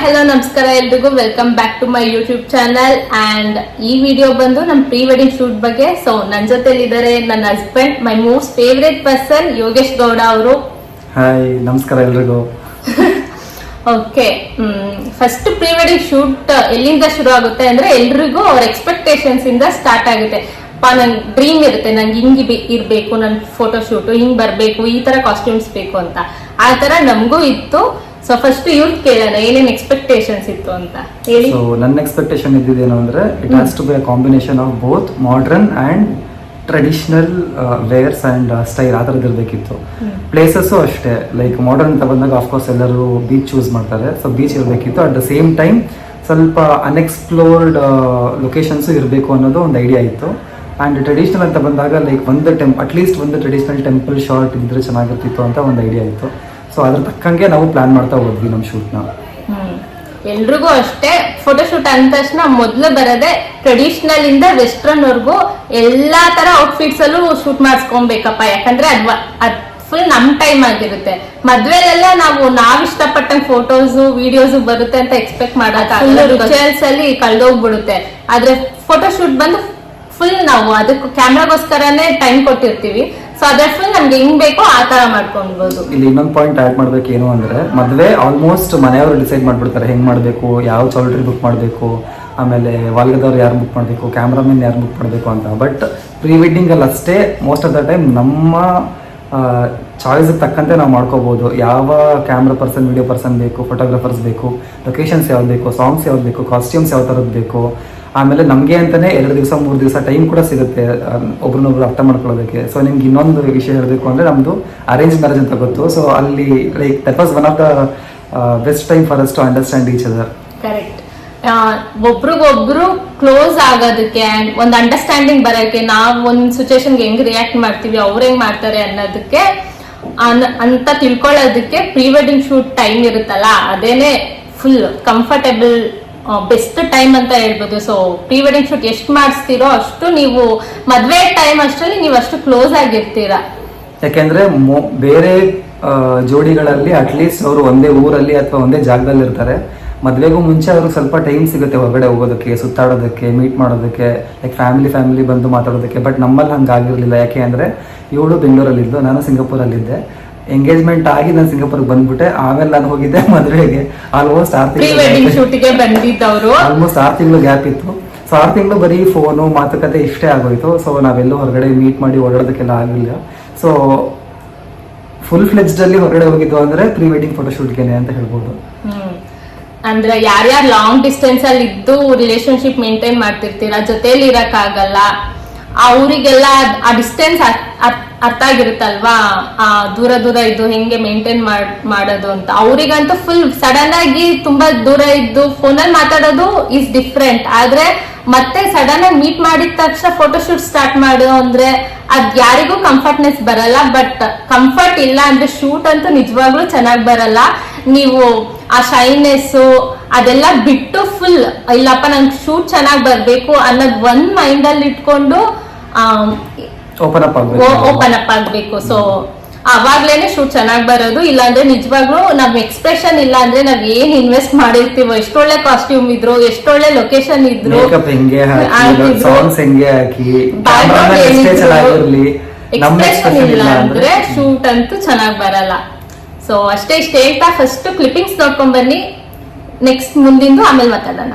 Hello ನಮಸ್ಕಾರ ಎಲ್ರಿಗೂ welcome back to my YouTube channel and ಈ ವಿಡಿಯೋ ಬಂದು ನಮ್ಮ ಪ್ರೀ ವೆಡ್ಡಿಂಗ್ ಶೂಟ್ ಬಗ್ಗೆ. ಸೊ ನನ್ನ ಜೊತೆಲಿ ಇದ್ದಾರೆ ನನ್ನ husband, my most favourite person Yogesh Gowda ಅವರು. ಹಾಯ್, ನಮಸ್ಕಾರ ಎಲ್ರಿಗೂ. Okay, first pre wedding shoot ಎಲ್ಲಿಂದ ಶುರು ಆಗುತ್ತೆ ಅಂದ್ರೆ ಎಲ್ರಿಗೂ ಅವ್ರ ಎಕ್ಸ್ಪೆಕ್ಟೇಷನ್ಸ್ ಇಂದ ಸ್ಟಾರ್ಟ್ ಆಗುತ್ತೆ. ನನ್ ಡ್ರೀಮ್ ಇರುತ್ತೆ, ನಂಗೆ ಹಿಂಗ್ ಇರ್ಬೇಕು, ನನ್ ಫೋಟೋ ಶೂಟ್ ಹಿಂಗ್ ಬರ್ಬೇಕು, ಈ ತರ ಕಾಸ್ಟ್ಯೂಮ್ಸ್ ಬೇಕು ಅಂತ. ಆ ತರ ನಮಗೂ ಇತ್ತು. ಸೊ ಫಸ್ಟ್ ಇವ್ರು ಕೇಳೋಣ ಏನೇನ್ ಎಕ್ಸ್ಪೆಕ್ಟೇಷನ್ಸ್ ಇತ್ತು ಅಂತ ಹೇಳಿ. ಸೊ ನನ್ನ ಎಕ್ಸ್ಪೆಕ್ಟೇಷನ್ ಇದ್ದಿದ್ದೇನು ಅಂದ್ರೆ it has to be a combination of both modern and traditional wears and style ಆ ಥರದ್ದು ಇರಬೇಕಿತ್ತು. ಪ್ಲೇಸಸ್ಸು ಅಷ್ಟೇ, ಲೈಕ್ ಮಾಡರ್ನ್ ಅಂತ ಬಂದಾಗ ಆಫ್ಕೋರ್ಸ್ ಎಲ್ಲರೂ ಬೀಚ್ ಚೂಸ್ ಮಾಡ್ತಾರೆ. ಸೊ ಬೀಚ್ ಇರಬೇಕಿತ್ತು. ಅಟ್ ದ ಸೇಮ್ ಟೈಮ್ ಸ್ವಲ್ಪ ಅನ್ಎಕ್ಸ್ಪ್ಲೋರ್ಡ್ ಲೊಕೇಶನ್ಸು ಇರಬೇಕು ಅನ್ನೋದು ಒಂದು ಐಡಿಯಾ ಇತ್ತು. ಆ್ಯಂಡ್ ಟ್ರೆಡಿಷನಲ್ ಅಂತ ಬಂದಾಗ ಲೈಕ್ ಅಟ್ಲೀಸ್ಟ್ ಒಂದು ಟ್ರೆಡಿಷನಲ್ ಟೆಂಪಲ್ ಶಾರ್ಟ್ ಇದ್ರೆ ಚೆನ್ನಾಗಿರ್ತಿತ್ತು ಅಂತ ಒಂದು ಐಡಿಯಾ ಇತ್ತು. ಸೊ ಅದ್ರ ತಕ್ಕಂಗೆ ನಾವು ಪ್ಲಾನ್ ಮಾಡ್ತಾ ಹೋದ್ವಿ ನಮ್ಮ ಶೂಟ್ನ. ಎಲ್ರಿಗೂ ಅಷ್ಟೇ, ಫೋಟೋಶೂಟ್ ಅಂದ ತಕ್ಷಣ ಮೊದ್ಲು ಬರೋದೆ ಟ್ರೆಡಿಷನಲ್ ಇಂದ ವೆಸ್ಟರ್ನ್ ವರ್ಗೂ ಎಲ್ಲಾ ತರ ಔಟ್ಫಿಟ್ಸ್ ಅಲ್ಲೂ ಶೂಟ್ ಮಾಡಿಸ್ಕೊಬೇಕಪ್ಪ. ಯಾಕಂದ್ರೆ ಅದ್ ಫುಲ್ ನಮ್ ಟೈಮ್ ಆಗಿರುತ್ತೆ. ಮದ್ವೆಲೆಲ್ಲ ನಾವ್ ಇಷ್ಟಪಟ್ಟಂಗ್ ಫೋಟೋಸ್ ವಿಡಿಯೋಸ್ ಬರುತ್ತೆ ಅಂತ ಎಕ್ಸ್ಪೆಕ್ಟ್ ಮಾಡೋಕ್ಕಾಗಲ್ಲ. ರಿಚುವಲ್ಸ್ ಅಲ್ಲಿ ಕಳ್ದೋಗ್ಬಿಡುತ್ತೆ. ಆದ್ರೆ ಫೋಟೋಶೂಟ್ ಬಂದು ಫುಲ್ ನಾವು ಅದಕ್ಕೆ ಕ್ಯಾಮ್ರಾಗೋಸ್ಕರನೇ ಟೈಮ್ ಕೊಟ್ಟಿರ್ತೀವಿ. ಸೊ ಅದ್ರ ಫುಲ್ ನಮ್ಗೆ ಹೆಂಗ್ ಬೇಕೋ ಆ ತರ ಮಾಡ್ಕೊಳ್ಬಹುದು. ಇಲ್ಲಿ ಇನ್ನೊಂದು ಪಾಯಿಂಟ್ ಆಡ್ ಮಾಡ್ಬೇಕು ಏನು ಅಂದ್ರೆ, ಮದ್ವೆ ಆಲ್ಮೋಸ್ಟ್ ಮನೆಯವರು ಡಿಸೈಡ್ ಮಾಡ್ಬಿಡ್ತಾರೆ ಹೆಂಗ್ ಮಾಡ್ಬೇಕು, ಯಾವ ಚೌಲ್ಟ್ರಿ ಬುಕ್ ಮಾಡ್ಬೇಕು, ಆಮೇಲೆ ವಾಲ್ಗದವ್ರು ಯಾರು ಬುಕ್ ಮಾಡಬೇಕು, ಕ್ಯಾಮ್ರಾಮನ್ ಯಾರು ಬುಕ್ ಮಾಡಬೇಕು ಅಂತ. ಬಟ್ ಪ್ರೀ ವೆಡ್ಡಿಂಗ್ ಅಲ್ಲಿ ಅಷ್ಟೇ ಮೋಸ್ಟ್ ಆಫ್ ದ ಟೈಮ್ ನಮ್ಮ ಚಾಯ್ಸ್ ತಕ್ಕಂತೆ ನಾವು ಮಾಡ್ಕೋಬಹುದು. ಯಾವ ಕ್ಯಾಮ್ರಾ ಪರ್ಸನ್, ವಿಡಿಯೋ ಪರ್ಸನ್ ಬೇಕು, ಫೋಟೋಗ್ರಾಫರ್ಸ್ ಬೇಕು, ಲೊಕೇಶನ್ಸ್ ಯಾವ್ದು ಬೇಕು, ಸಾಂಗ್ಸ್ ಯಾವ್ದು ಬೇಕು, ಕಾಸ್ಟ್ಯೂಮ್ಸ್ ಯಾವ ಥರದ್ದು ಬೇಕು. ಆಮೇಲೆ ನಮಗೆ ಅಂತಾನೆ 2 ದಿವಸ 3 ದಿವಸ ಟೈಮ್ ಕೂಡ ಸಿಗುತ್ತೆ ಒಬ್ರನ್ನೊಬ್ರು ಅರ್ಥ ಮಾಡ್ಕೊಳ್ಳೋದಕ್ಕೆ. ಸೊ ನಿಮ್ಗೆ ಇನ್ನೊಂದು ವಿಷಯ ಹೇಳಬೇಕು ಅಂದ್ರೆ, ನಮ್ದು ಅರೇಂಜ್ ಮ್ಯಾರೇಜ್ ಅಂತ ಗೊತ್ತು. ಸೊ ಅಲ್ಲಿ like that was one of the best time for us to understand each other. Correct. ಒಬ್ರಿಗೊಬ್ರು ಕ್ಲೋಸ್ ಆಗೋದಕ್ಕೆ ಅಂಡ್ ಒಂದು ಅಂಡರ್ಸ್ಟ್ಯಾಂಡಿಂಗ್ ಬರೋಕ್ಕೆ, ನಾವು ಒಂದು ಸಿಚುವೇಶನ್ಗೆ ಹೆಂಗ್ ರಿಯಾಕ್ಟ್ ಮಾಡ್ತೀವಿ, ಅವ್ರು ಹೆಂಗ್ ಮಾಡ್ತಾರೆ ಅನ್ನೋದಕ್ಕೆ ಅಂತ ತಿಳ್ಕೊಳ್ಳೋದಕ್ಕೆ ಪ್ರೀ ವೆಡ್ಡಿಂಗ್ ಶೂಟ್ ಟೈಮ್ ಇರುತ್ತಲ್ಲ, ಅದೇನೆ ಫುಲ್ ಕಂಫರ್ಟೇಬಲ್ ಬೆಸ್ಟ್ ಟೈಮ್ ಅಂತ ಹೇಳ್ಬೋದು. ಸೊ ಪ್ರೀ ವೆಡ್ಡಿಂಗ್ ಶೂಟ್ ಎಷ್ಟು ಮಾಡಿಸ್ತೀರೋ ಅಷ್ಟು ನೀವು ಮದ್ವೆ ಟೈಮ್ ಅಷ್ಟರಲ್ಲಿ ನೀವು ಅಷ್ಟು ಕ್ಲೋಸ್ ಆಗಿರ್ತೀರಾ. ಯಾಕೆಂದ್ರೆ ಬೇರೆ ಜೋಡಿಗಳಲ್ಲಿ ಅಟ್ಲೀಸ್ಟ್ ಅವರು ಒಂದೇ ಊರಲ್ಲಿ ಅಥವಾ ಒಂದೇ ಜಾಗದಲ್ಲಿ ಇರ್ತಾರೆ. ಮದ್ವೆಗೂ ಮುಂಚೆ ಅವ್ರಿಗೆ ಸ್ವಲ್ಪ ಟೈಮ್ ಸಿಗುತ್ತೆ ಹೊರಗಡೆ ಹೋಗೋದಕ್ಕೆ, ಸುತ್ತಾಡೋದಕ್ಕೆ, ಮೀಟ್ ಮಾಡೋದಕ್ಕೆ, ಲೈಕ್ ಫ್ಯಾಮಿಲಿ ಬಂದು ಮಾತಾಡೋದಕ್ಕೆ. ಬಟ್ ನಮ್ಮಲ್ಲಿ ಹಂಗಾಗಿರ್ಲಿಲ್ಲ. ಯಾಕೆ ಅಂದ್ರೆ ಇವಳು ಬೆಂಗಳೂರಲ್ಲಿದ್ದು, ನಾನು ಸಿಂಗಾಪುರಲ್ಲಿದ್ದೆ. ಎಂಗೇಜ್ಮೆಂಟ್ ಆಗಿ ನಾನು ಸಿಂಗಾಪುರ್ಗೆ ಬಂದ್ಬಿಟ್ಟೆ. ಆಮೇಲೆ ನಾನು ಹೋಗಿದ್ದೆ ಮದುವೆಗೆ. ಆಲ್ಮೋಸ್ಟ್ 6 ತಿಂಗಳು ಗ್ಯಾಪ್ ಇತ್ತು. ಸೊ 6 ತಿಂಗಳು ಬರೀ ಫೋನು ಮಾತುಕತೆ ಇಷ್ಟೇ ಆಗೋಯ್ತು. ಸೊ ನಾವೆಲ್ಲೂ ಹೊರಗಡೆ ಮೀಟ್ ಮಾಡಿ ಓಡಾಡೋದಕ್ಕೆಲ್ಲ ಆಗಿಲ್ಲ. ಸೊ ಫುಲ್ ಫ್ಲೆಜ್ಡ್ ಅಲ್ಲಿ ಹೊರಗಡೆ ಹೋಗಿದ್ದು ಅಂದ್ರೆ ಪ್ರೀ ವೆಡ್ಡಿಂಗ್ ಫೋಟೋಶೂಟ್ಗೆನೆ ಅಂತ ಹೇಳ್ಬೋದು. ಅಂದ್ರೆ ಯಾರ್ಯಾರು ಲಾಂಗ್ ಡಿಸ್ಟೆನ್ಸ್ ಅಲ್ಲಿ ಇದ್ದು ರಿಲೇಶನ್ಶಿಪ್ ಮೇಂಟೈನ್ ಮಾಡ್ತಿರ್ತೀರಾ, ಜೊತೆಲಿ ಇರಕ್ಕಾಗಲ್ಲ, ಅವರಿಗೆಲ್ಲ ಆ ಡಿಸ್ಟೆನ್ಸ್ ಅರ್ಥ ಆಗಿರುತ್ತಲ್ವಾ, ದೂರ ಇದ್ದು ಹೆಂಗೆ ಮೇಂಟೈನ್ ಮಾಡೋದು ಅಂತ. ಅವ್ರಿಗಂತೂ ಫುಲ್ ಸಡನ್ ಆಗಿ ತುಂಬಾ ದೂರ ಇದ್ದು ಫೋನಲ್ಲಿ ಮಾತಾಡೋದು ಈಸ್ ಡಿಫ್ರೆಂಟ್. ಆದ್ರೆ ಮತ್ತೆ ಸಡನ್ ಆಗಿ ಮೀಟ್ ಮಾಡಿದ ತಕ್ಷಣ ಫೋಟೋಶೂಟ್ ಸ್ಟಾರ್ಟ್ ಮಾಡು ಅಂದ್ರೆ ಅದ್ ಯಾರಿಗೂ ಕಂಫರ್ಟ್ನೆಸ್ ಬರಲ್ಲ. ಬಟ್ ಕಂಫರ್ಟ್ ಇಲ್ಲ ಅಂದ್ರೆ ಶೂಟ್ ಅಂತೂ ನಿಜವಾಗ್ಲೂ ಚೆನ್ನಾಗಿ ಬರಲ್ಲ. ನೀವು ಆ ಶೈನೆಸ್ ಅದೆಲ್ಲ ಬಿಟ್ಟು ಫುಲ್ ಇಲ್ಲಪ್ಪ ನಂಗೆ ಶೂಟ್ ಚೆನ್ನಾಗಿ ಬರ್ಬೇಕು ಅನ್ನೋದ್ ಒಂದ್ ಮೈಂಡ್ ಅಲ್ಲಿ ಇಟ್ಕೊಂಡು ಓಪನ್ ಅಪ್ ಆಗ್ಬೇಕು. ಸೊ ಅವಾಗ್ಲೇನೆ ಶೂಟ್ ಚೆನ್ನಾಗಿ ಬರೋದು. ಇಲ್ಲಾಂದ್ರೆ ನಿಜವಾಗ್ಲೂ ನಮ್ ಎಕ್ಸ್ಪ್ರೆಷನ್ ಇಲ್ಲ ಅಂದ್ರೆ ನಾವ್ ಏನ್ ಇನ್ವೆಸ್ಟ್ ಮಾಡಿರ್ತೀವೋ, ಎಷ್ಟೊಳ್ಳೆ ಕಾಸ್ಟ್ಯೂಮ್ ಇದ್ರು, ಎಷ್ಟೊಳ್ಳೆ ಲೊಕೇಶನ್ ಇದ್ರು, ಎಕ್ಸ್ಪ್ರೆಷನ್ ಇಲ್ಲ ಅಂದ್ರೆ ಶೂಟ್ ಅಂತೂ ಚೆನ್ನಾಗಿ ಬರಲ್ಲ. ಸೊ ಅಷ್ಟೇ ಇಷ್ಟ ಹೇಳ್ತಾ ಫಸ್ಟ್ ಕ್ಲಿಪ್ಪಿಂಗ್ಸ್ ನೋಡ್ಕೊಂಡ್ ಬನ್ನಿ, ನೆಕ್ಸ್ಟ್ ಮುಂದಿಂದು ಆಮೇಲೆ ಮಾತಾಡೋಣ.